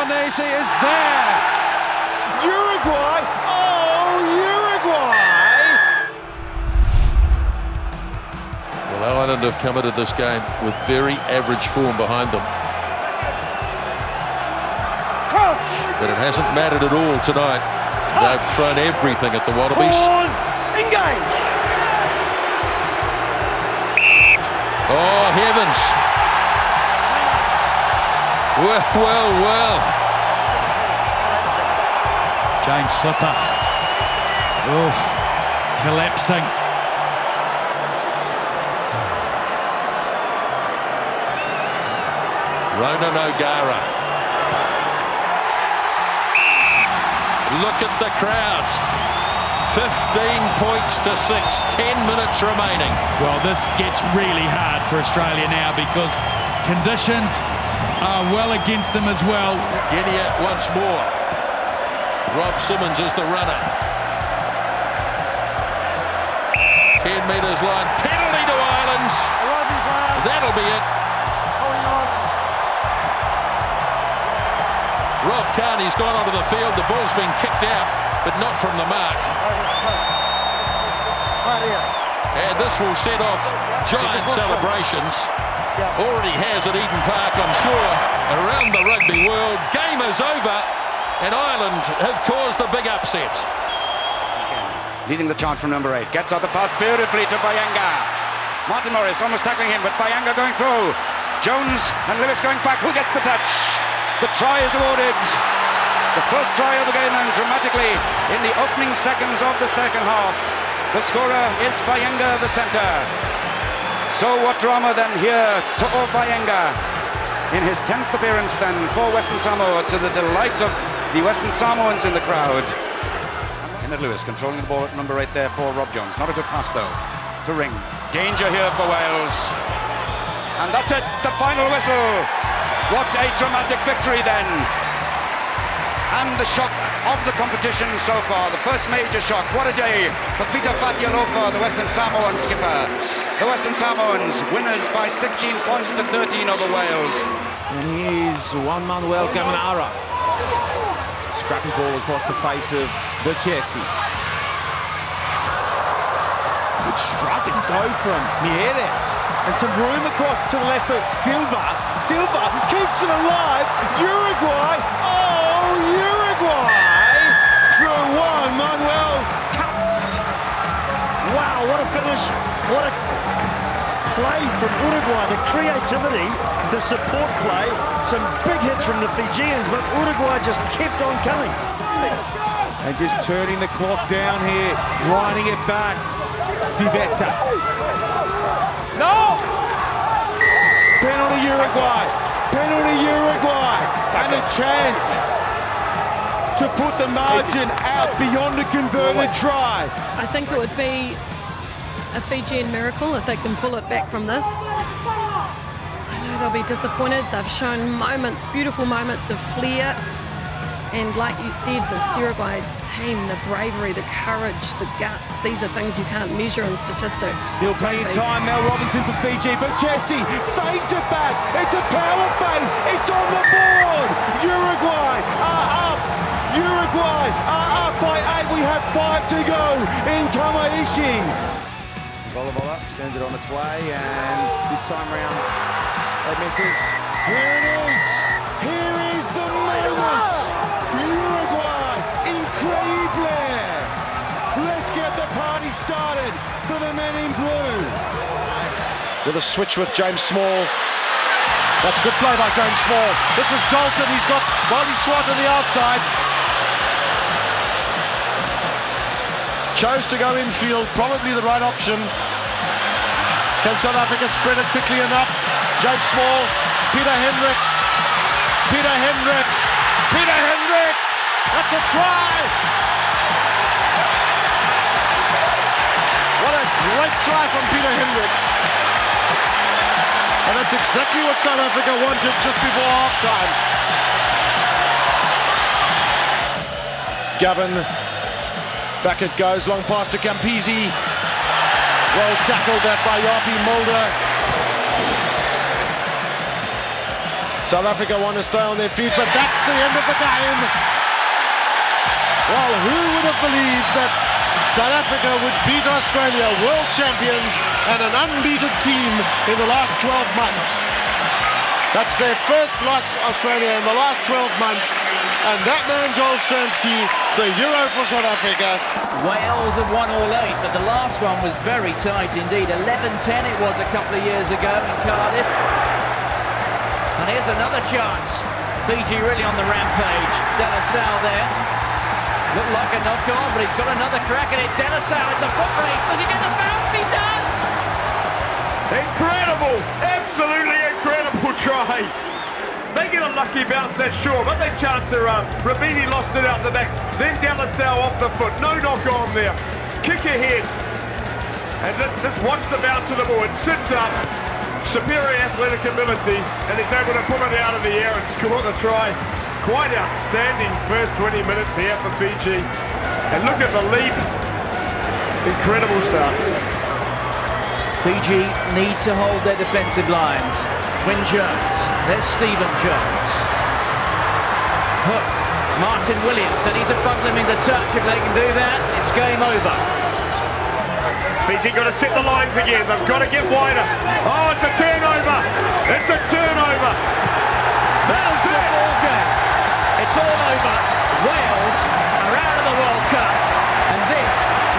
Albanese is there. Uruguay! Oh, Uruguay! Well, Ireland have come into this game with very average form behind them. But it hasn't mattered at all tonight. They've thrown everything at the Wallabies. Pause. Engage. Oh, heavens. Well. James Slipper. Oof. Collapsing. Ronan O'Gara. Look at the crowd. 15 points to 6, 10 minutes remaining. Well, this gets really hard for Australia now because conditions are well against them as well. Guinea once more. Rob Simmons is the runner. 10 metres line. Penalty to Ireland. That'll be it. Rob Kearney's gone onto the field. The ball's been kicked out, but not from the mark. And this will set off giant celebrations. Already has at Eden Park, I'm sure, around the rugby world. Game is over, and Ireland have caused a big upset. Leading the charge from number 8. Gets out the pass beautifully to Vayanga. Martin Morris almost tackling him, but Vayanga going through. Jones and Lewis going back. Who gets the touch? The try is awarded. The first try of the game, and dramatically in the opening seconds of the second half. The scorer is Vayanga, the centre. So what drama then here to Vayanga in his 10th appearance then for Western Samoa, to the delight of the Western Samoans in the crowd. Emmett Lewis controlling the ball at number 8 there for Rob Jones. Not a good pass though to Ring. Danger here for Wales. And that's it, the final whistle. What a dramatic victory then. And the shock of the competition so far, the first major shock. What a day for Peter Fatialofa, the Western Samoan skipper. The Western Samoans winners by 16 points to 13 over Wales. And here's Juan Manuel Gamanara. Scrappy ball across the face of Buchesi. Good strike and go from Mieres. And some room across to the left foot. Silva keeps it alive. Uruguay. Oh, Uruguay. Through one. Manuel cuts. Wow, what a finish. What a play from Uruguay. The creativity, the support play. Some big hits from the Fijians, but Uruguay just kept on coming. And just turning the clock down here. Winding it back. Civetta. No! Penalty Uruguay. Penalty Uruguay. And a chance to put the margin out beyond a converted try. I think it would be a Fijian miracle if they can pull it back from this. I know they'll be disappointed. They've shown moments, beautiful moments of flair. And like you said, this Uruguay team, the bravery, the courage, the guts, these are things you can't measure in statistics. Still plenty of time. Mel Robinson for Fiji, but Jesse fades it back. It's a power fade. It's on the board. Uruguay are up. Uruguay are up by 8. We have 5 to go in Kamaishi. Vola sends it on its way, and this time round it misses. Here it is. Here is the moment. Uruguay, incredible. Let's get the party started for the men in blue. With a switch with James Small. That's good play by James Small. This is Dalton. He's got Body Swat on the outside. Chose to go infield, probably the right option. Can South Africa spread it quickly enough? James Small, Peter Hendricks. That's a try! What a great try from Peter Hendricks. And that's exactly what South Africa wanted just before halftime. Gavin, back it goes, long pass to Campisi. Well tackled that by Yapi Mulder. South Africa want to stay on their feet, but that's the end of the game. Well, who would have believed that South Africa would beat Australia, world champions, and an unbeaten team in the last 12 months. That's their first loss, Australia, in the last 12 months. And that man, Joel Stransky, the hero for South Africa. Wales have won all 8, but the last one was very tight indeed. 11-10 it was a couple of years ago in Cardiff. And here's another chance. Fiji really on the rampage. De La Salle there. Looked like a knock-on, but he's got another crack at it. De La Salle, it's a foot race. Does he get the bounce? He does! Incredible! Absolutely incredible try. They get a lucky bounce, that's sure, but they chance their arm. Rabini lost it out the back. Then De La Salle off the foot. No knock-on there. Kick ahead. And just watch the bounce of the ball. It sits up. Superior athletic ability, and he's able to pull it out of the air and score the try. Quite outstanding first 20 minutes here for Fiji. And look at the leap. Incredible start. Fiji need to hold their defensive lines. Wyn Jones, there's Stephen Jones. Hook, Martin Williams, they need to bundle him into touch. If they can do that, it's game over. Fiji got to set the lines again. They've got to get wider. Oh, it's a turnover. It's a turnover. That's it. Ball game. It's all over. Wales are out of the World Cup. And this,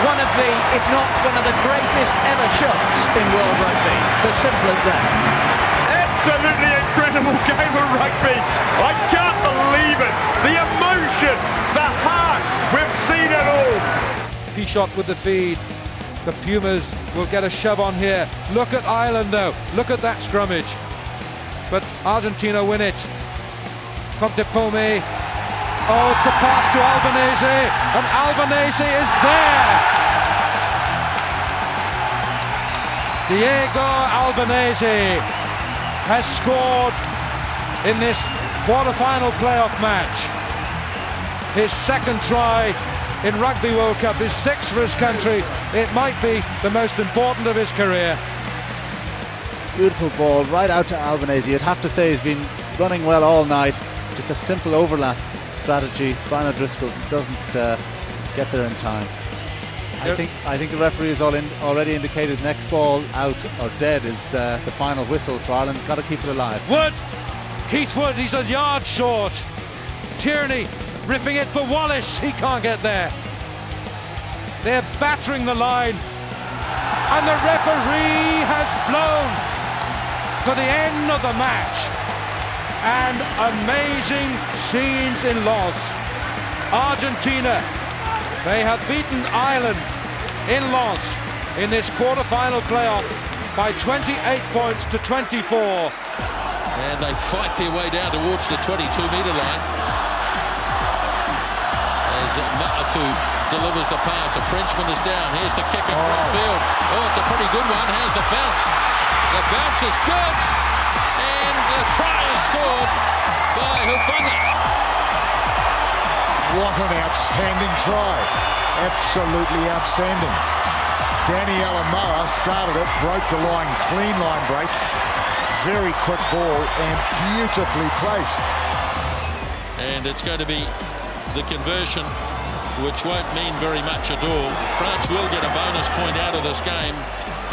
one of the, if not one of the greatest ever shots in world rugby. It's as simple as that. Absolutely incredible game of rugby. I can't believe it. The emotion, the heart. We've seen it all. Shot with the feed. The Pumas will get a shove on here. Look at Ireland though. Look at that scrummage. But Argentina win it. Pontepome. Oh, it's the pass to Albanese. And Albanese is there. Diego Albanese has scored in this quarter-final playoff match. His second try in Rugby World Cup, his sixth for his country. It might be the most important of his career. Beautiful ball right out to Albanese. You'd have to say he's been running well all night. Just a simple overlap strategy. Brian O'Driscoll doesn't get there in time. I think the referee has already indicated next ball out or dead is the final whistle, so Ireland got to keep it alive. Wood, Keith Wood, he's a yard short. Tierney ripping it for Wallace, he can't get there. They're battering the line, and the referee has blown for the end of the match. And amazing scenes in Loz. Argentina, they have beaten Ireland in Loz in this quarter-final playoff by 28 points to 24. And they fight their way down towards the 22-metre line. As Ma'afu delivers the pass, a Frenchman is down. Here's the kick across field. Oh, it's a pretty good one. Here's the bounce. The bounce is good. And the try is scored by Hufanga. What an outstanding try. Absolutely outstanding. Danny Alamoa started it, broke the line, clean line break. Very quick ball and beautifully placed. And it's going to be the conversion, which won't mean very much at all. France will get a bonus point out of this game,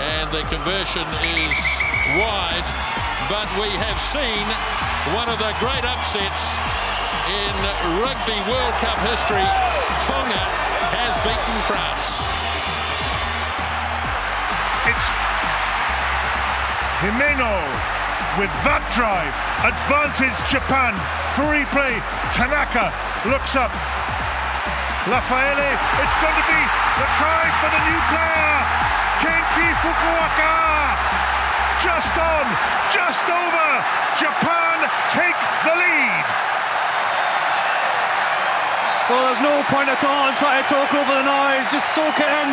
and the conversion is wide. But we have seen one of the great upsets in Rugby World Cup history. Tonga has beaten France. It's Himeno with that drive. Advantage Japan. Free play. Tanaka looks up. Lafayette. It's going to be the try for the new player. Kenki Fukuoka. Just on. Just over. Japan take the lead. Well, there's no point at all in trying to talk over the noise. Just soak it in.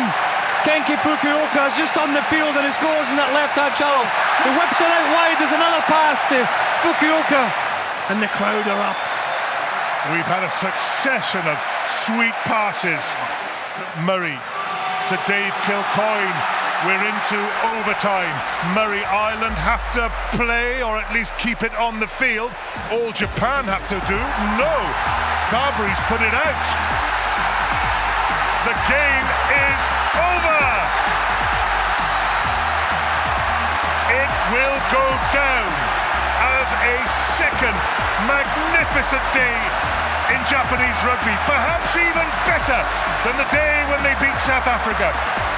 Kenki Fukuoka is just on the field and he scores in that left-hand channel. He whips it out wide. There's another pass to Fukuoka. And the crowd are up. We've had a succession of sweet passes. Murray to Dave Kilcoyne. We're into overtime. Murray Island have to play, or at least keep it on the field. All Japan have to do? No. Carberry's put it out. The game is over. It will go down as a second magnificent day in Japanese rugby, perhaps even better than the day when they beat South Africa.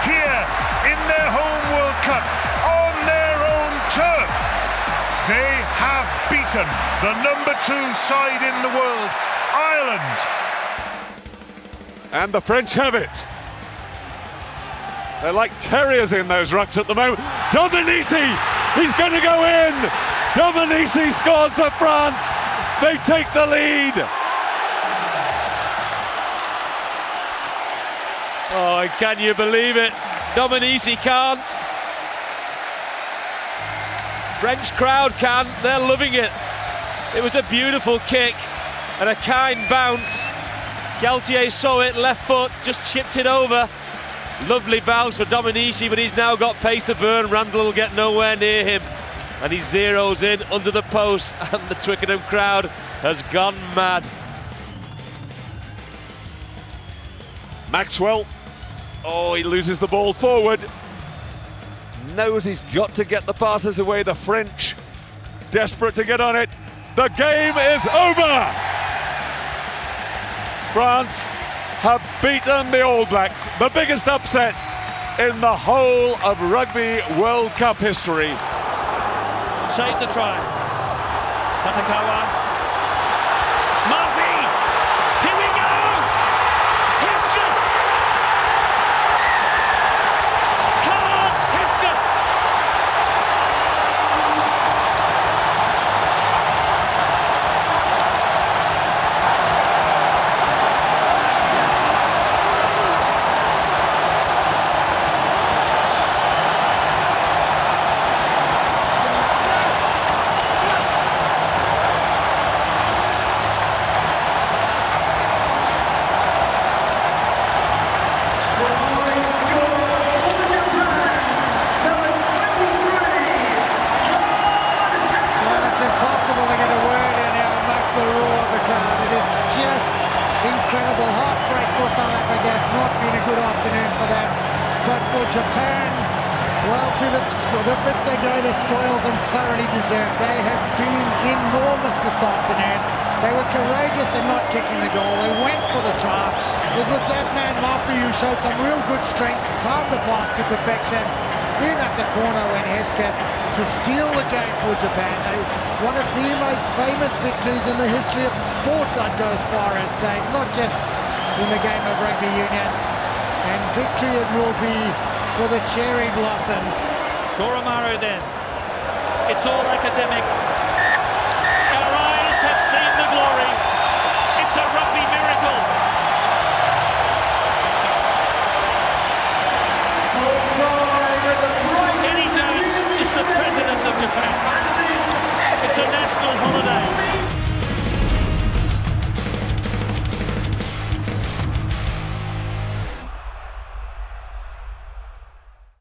Here in their home World Cup, on their own turf, they have beaten the #2 side in the world, Ireland. And the French have it. They're like terriers in those rucks at the moment. Dominici, he's going to go in. Dominici scores for France. They take the lead. Oh, can you believe it? Dominici can't. French crowd can. They're loving it. It was a beautiful kick and a kind bounce. Galtier saw it, left foot, just chipped it over. Lovely bounce for Dominici, but he's now got pace to burn. Randall will get nowhere near him. And he zeroes in under the post, and the Twickenham crowd has gone mad. Maxwell, oh, he loses the ball forward. Knows he's got to get the passes away. The French, desperate to get on it. The game is over. France have beaten the All Blacks, the biggest upset in the whole of Rugby World Cup history. Save the try. Tatakawa. Murphy! Here we go! Histon! Come on, Histon! Incredible heartbreak for South Africa. It's not been a good afternoon for them. But for Japan, well, to the bit they go, the spoils and thoroughly deserved. They have been enormous this afternoon. They were courageous in not kicking the goal. They went for the try. It was that man, Mafi, who showed some real good strength, timed the pass to perfection, in at the corner when Hesketh to steal the game for Japan. One of the most famous victories in the history of sport, I'd go as far as saying, not just in the game of rugby union. And victory it will be for the cherry blossoms. Goramaru then. It's all academic. Our eyes have seen the glory. It's a rugby miracle. Eddie Jones is the president of Japan. It's a national holiday.